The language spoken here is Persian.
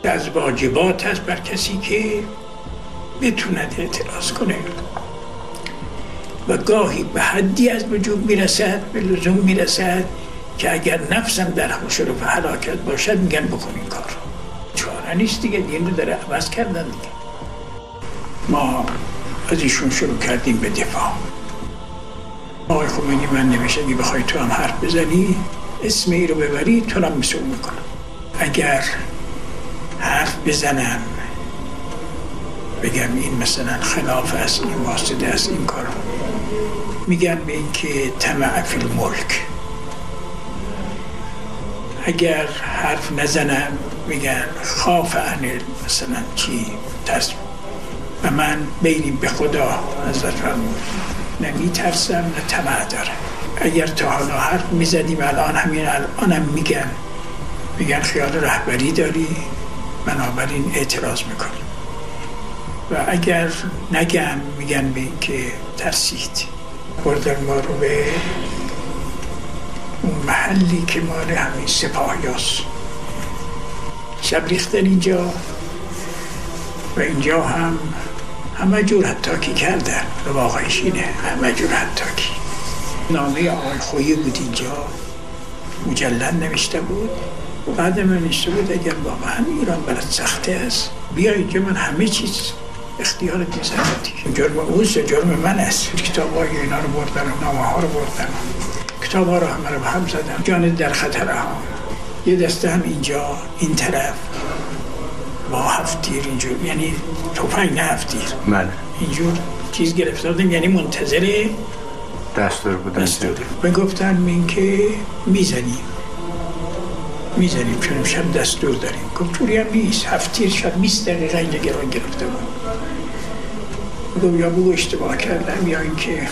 از واجبات هست بر کسی که بتوند اعتراض کنه و گاهی به حدی از وجود میرسد، به لزوم میرسد که اگر نفسم در شرف هلاکت باشد میگن بکن این کار. چاره نیست دیگه، دین رو داره عوض کردن دیگه. ما از ایشون شروع کردیم به دفاع. آقای خمینی من نوشت اگه بخوای تو هم حرف بزنی اسم ای رو ببری تو هم مثل اون میکنم. اگر حرف بزنم بگم این مثلا خلاف است، این واسطه است، این کار میگن به این که طمع فی الملک. اگر حرف نزنم میگن خاف عن مثلا چی ترس. و من بینیم به خدا حضرت فرمود نه میترسم نه طمع دارم. اگر تا حالا حرف میزدیم الانم میگن خیال رهبری داری بنابراین اعتراض میکنیم. و اگر نگم میگن به این که ترسید. بردن ما رو به اون محلی که مال همین سپاهیاست. شب ریختن اینجا و اینجا هم همه جور حتاکی کردن. واقعیش اینه، همه جور حتاکی. نامه آقای خویی بود اینجا مجلد نوشته بود. بعد من نوشته بود اگر واقعا ایران برات سخته است بیا اینجا، من همه چیز اختیارت می‌ذارم. جرم اوست یا جرم من است. کتاب‌های اینا رو بردن، نامه‌ها رو بردن، کتاب‌ها رو همه رو به هم زدن. جان در خطر ها. یه دسته هم اینجا این طرف با 7 تیر اینجور، یعنی تفنگ نه 7 تیر. من اینجور چیز گرفته بودم، یعنی منتظر دستور بودن. و گفتن این که میزنیم چون شب دستور داریم. گفت طوری هم نیست، 7 تیر شب 20 دقیقه اینجا گرفته بود. گفت یا بگو اشتباه کردم یا اینکه